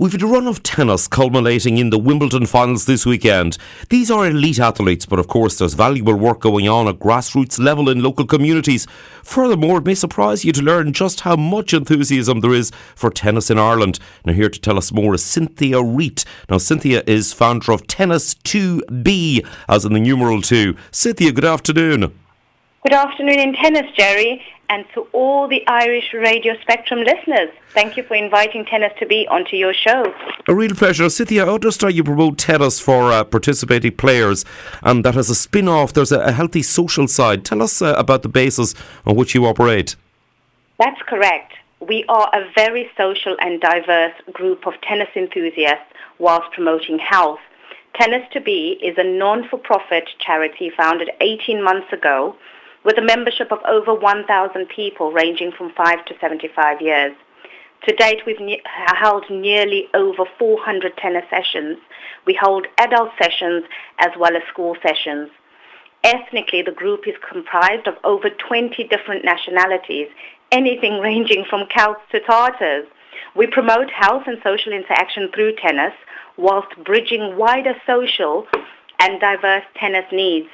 We've had a run of tennis culminating in the Wimbledon finals this weekend. These are elite athletes, but of course there's valuable work going on at grassroots level in local communities. Furthermore, it may surprise you to learn just how much enthusiasm there is for tennis in Ireland. Now here to tell us more is Cynthia Reet. Now Cynthia is founder of Tennis2Bee, as in the numeral 2. Cynthia, good afternoon. Good afternoon in tennis, Jerry, and to all the Irish Radio Spectrum listeners. Thank you for inviting Tennis2Bee onto your show. A real pleasure. Cynthia, I understand you promote tennis for participating players, and that as a spin-off, there's a healthy social side. Tell us about the basis on which you operate. That's correct. We are a very social and diverse group of tennis enthusiasts whilst promoting health. Tennis2Bee is a non-for-profit charity founded 18 months ago, with a membership of over 1,000 people ranging from 5 to 75 years. To date, we've held nearly over 400 tennis sessions. We hold adult sessions as well as school sessions. Ethnically, the group is comprised of over 20 different nationalities, anything ranging from Celts to Tartars. We promote health and social interaction through tennis, whilst bridging wider social and diverse tennis needs.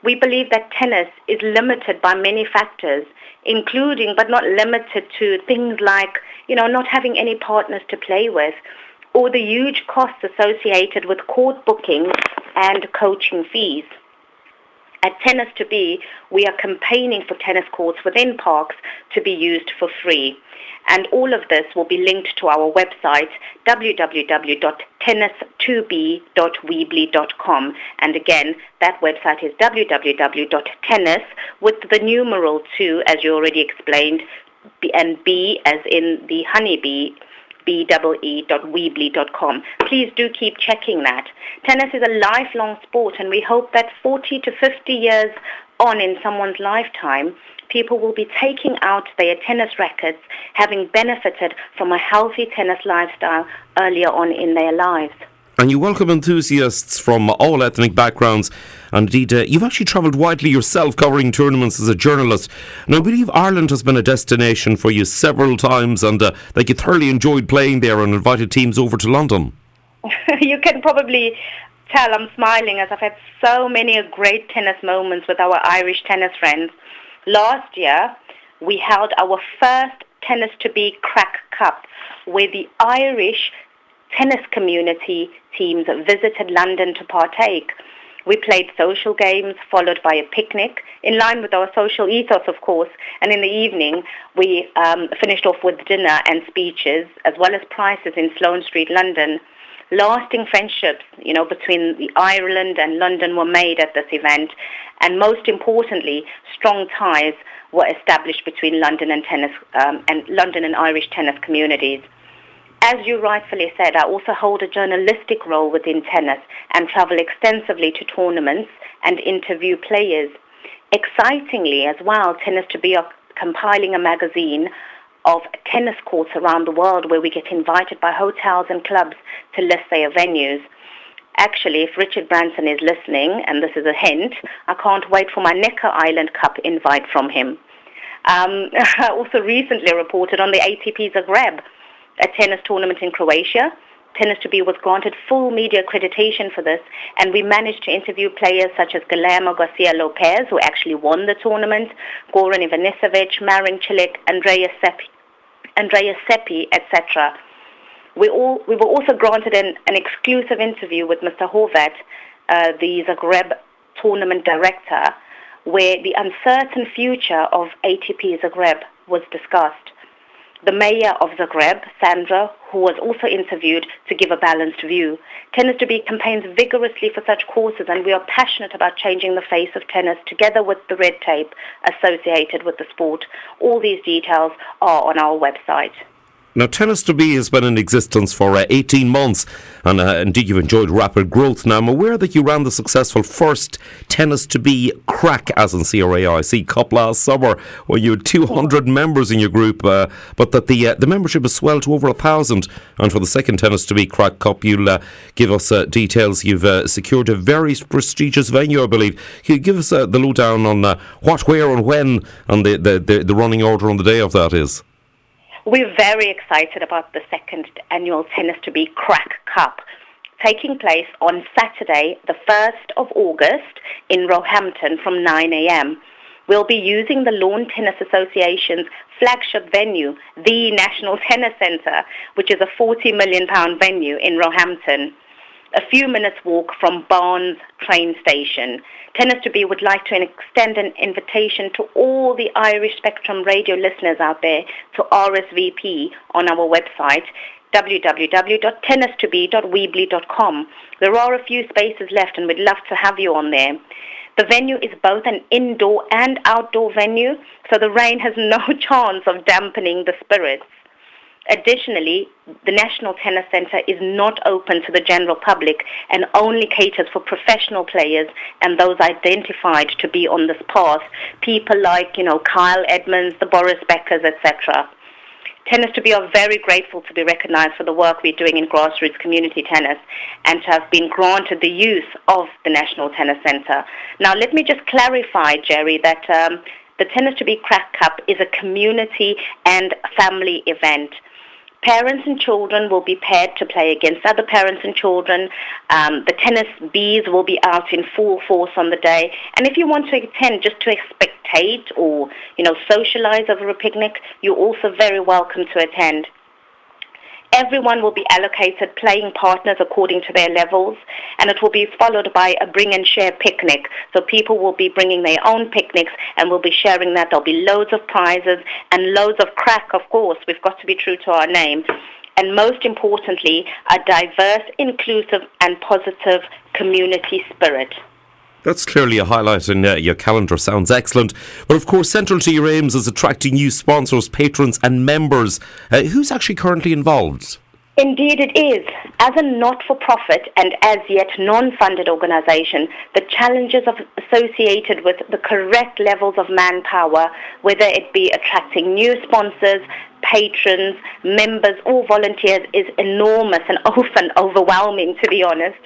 We believe that tennis is limited by many factors, including but not limited to things like, not having any partners to play with, or the huge costs associated with court booking and coaching fees. At Tennis2Bee, we are campaigning for tennis courts within parks to be used for free. And all of this will be linked to our website, www.tennis2bee.weebly.com. And again, that website is www.tennis, with the numeral 2, as you already explained, and B as in the honeybee, BEE.weebly.com. Please do keep checking that. Tennis is a lifelong sport, and we hope that 40 to 50 years on in someone's lifetime, people will be taking out their tennis rackets, having benefited from a healthy tennis lifestyle earlier on in their lives. And you welcome enthusiasts from all ethnic backgrounds. And indeed, you've actually travelled widely yourself covering tournaments as a journalist. And I believe Ireland has been a destination for you several times, and that you thoroughly enjoyed playing there and invited teams over to London. You can probably tell I'm smiling, as I've had so many great tennis moments with our Irish tennis friends. Last year, we held our first Tennis2Bee Craic Cup, where the Irish tennis community teams visited London to partake. We played social games, followed by a picnic, in line with our social ethos, of course. And in the evening, we finished off with dinner and speeches, as well as prizes in Sloane Street, London. Lasting friendships, between the Ireland and London were made at this event, and most importantly, strong ties were established between London and London and Irish tennis communities. As you rightfully said, I also hold a journalistic role within tennis and travel extensively to tournaments and interview players. Excitingly as well, Tennis2Bee are compiling a magazine of tennis courts around the world where we get invited by hotels and clubs to list their venues. Actually, if Richard Branson is listening, and this is a hint, I can't wait for my Necker Island Cup invite from him. I also recently reported on the ATP Zagreb, a tennis tournament in Croatia. Tennis2Bee was granted full media accreditation for this, and we managed to interview players such as Guillermo Garcia Lopez, who actually won the tournament, Goran Ivanisevic, Marin Cilic, Andrea Seppi, etc. We were also granted an exclusive interview with Mr. Horvat, the Zagreb tournament director, where the uncertain future of ATP Zagreb was discussed. The mayor of Zagreb, Sandra, who was also interviewed to give a balanced view. Tennis2Bee campaigns vigorously for such courses, and we are passionate about changing the face of tennis together with the red tape associated with the sport. All these details are on our website. Now, Tennis2Bee has been in existence for 18 months, and indeed you've enjoyed rapid growth. Now, I'm aware that you ran the successful first Tennis2Bee Craic, as in C-R-A-I-C, Cup last summer, where you had 200 members in your group, but that the membership has swelled to over 1,000. And for the second Tennis2Bee Craic Cup, you'll give us details. You've secured a very prestigious venue, I believe. Can you give us the lowdown on what, where and when, and the running order on the day of that is? We're very excited about the second annual Tennis2Bee Craic Cup, taking place on Saturday, the 1st of August in Roehampton from 9 a.m. We'll be using the Lawn Tennis Association's flagship venue, the National Tennis Centre, which is a £40 million venue in Roehampton, a few minutes walk from Barnes train station. Tennis2Bee would like to extend an invitation to all the Irish Spectrum radio listeners out there to RSVP on our website, www.tennis2bee.weebly.com. There are a few spaces left and we'd love to have you on there. The venue is both an indoor and outdoor venue, so the rain has no chance of dampening the spirits. Additionally, the National Tennis Centre is not open to the general public and only caters for professional players and those identified to be on this path, people like, Kyle Edmonds, the Boris Beckers, etc. Tennis2Bee are very grateful to be recognised for the work we're doing in grassroots community tennis and to have been granted the use of the National Tennis Centre. Now, let me just clarify, Jerry, that the Tennis2Bee Craic Cup is a community and family event. Parents and children will be paired to play against other parents and children. The tennis bees will be out in full force on the day. And if you want to attend just to spectate or, socialise over a picnic, you're also very welcome to attend. Everyone will be allocated playing partners according to their levels, and it will be followed by a bring and share picnic. So people will be bringing their own picnics and we'll be sharing that. There'll be loads of prizes and loads of crack, of course. We've got to be true to our name. And most importantly, a diverse, inclusive and positive community spirit. That's clearly a highlight in your calendar. Sounds excellent. But of course, central to your aims is attracting new sponsors, patrons and members. Who's actually currently involved? Indeed it is. As a not-for-profit and as yet non-funded organisation, the challenges associated with the correct levels of manpower, whether it be attracting new sponsors, patrons, members or volunteers, is enormous and often overwhelming, to be honest.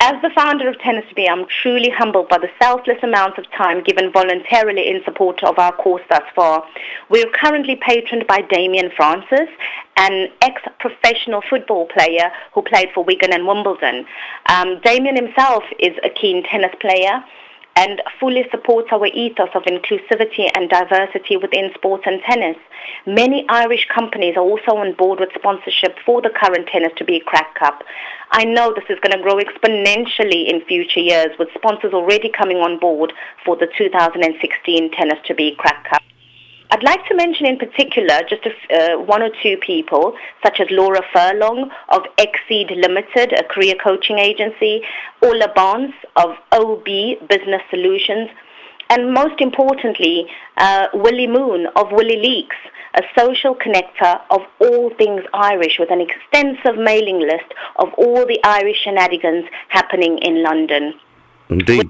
As the founder of Tennis2Bee, I'm truly humbled by the selfless amounts of time given voluntarily in support of our cause thus far. We are currently patroned by Damien Francis, an ex-professional football player who played for Wigan and Wimbledon. Damien himself is a keen tennis player and fully supports our ethos of inclusivity and diversity within sports and tennis. Many Irish companies are also on board with sponsorship for the current Tennis2Bee Craic Cup. I know this is going to grow exponentially in future years, with sponsors already coming on board for the 2016 Tennis2Bee Craic Cup. I'd like to mention in particular just one or two people, such as Laura Furlong of Exceed Limited, a career coaching agency, Ola Barnes of OB Business Solutions, and most importantly, Willie Moon of Willie Leaks, a social connector of all things Irish with an extensive mailing list of all the Irish shenanigans happening in London. Indeed.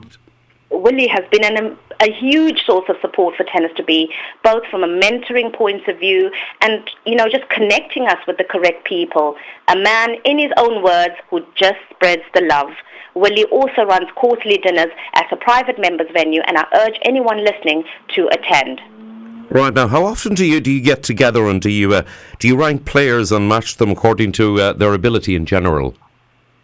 Willie has been a huge source of support for Tennis2Bee, both from a mentoring point of view and, just connecting us with the correct people. A man, in his own words, who just spreads the love. Willie also runs quarterly dinners at a private members venue, and I urge anyone listening to attend. Right, now, how often do you get together and do you rank players and match them according to their ability in general?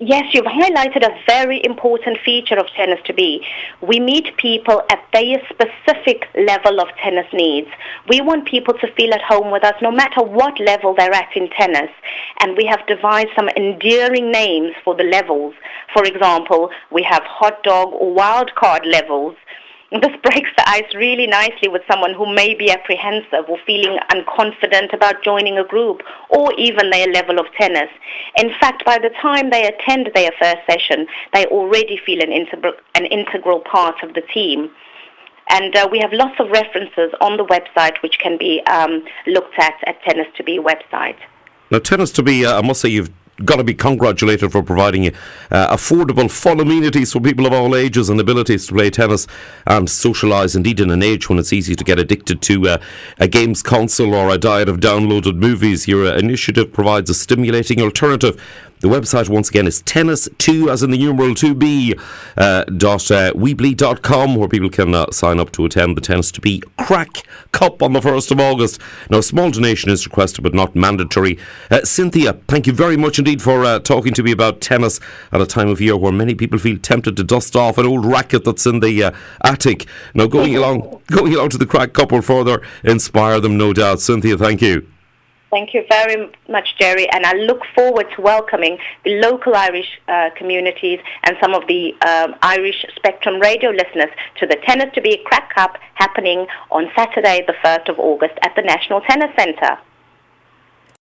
Yes, you've highlighted a very important feature of Tennis2Bee. We meet people at their specific level of tennis needs. We want people to feel at home with us no matter what level they're at in tennis. And we have devised some endearing names for the levels. For example, we have hot dog or wild card levels. This breaks the ice really nicely with someone who may be apprehensive or feeling unconfident about joining a group or even their level of tennis. In fact, by the time they attend their first session, they already feel an integral part of the team. And we have lots of references on the website which can be looked at Tennis2Bee website. Now, Tennis2Bee, I must say you've got to be congratulated for providing affordable, fun amenities for people of all ages and abilities to play tennis and socialise, indeed in an age when it's easy to get addicted to a games console or a diet of downloaded movies. Your initiative provides a stimulating alternative The website once again is tennis2, as in the numeral 2B, .weebly.com, where people can sign up to attend the Tennis2Bee Craic Cup on the 1st of August. Now, a small donation is requested but not mandatory. Cynthia, thank you very much indeed for talking to me about tennis at a time of year where many people feel tempted to dust off an old racket that's in the attic. Now, going along to the Craic Cup will further inspire them, no doubt. Cynthia, thank you. Thank you very much, Jerry, and I look forward to welcoming the local Irish communities and some of the Irish Spectrum radio listeners to the Tennis2Bee Craic Cup happening on Saturday, the 1st of August at the National Tennis Centre.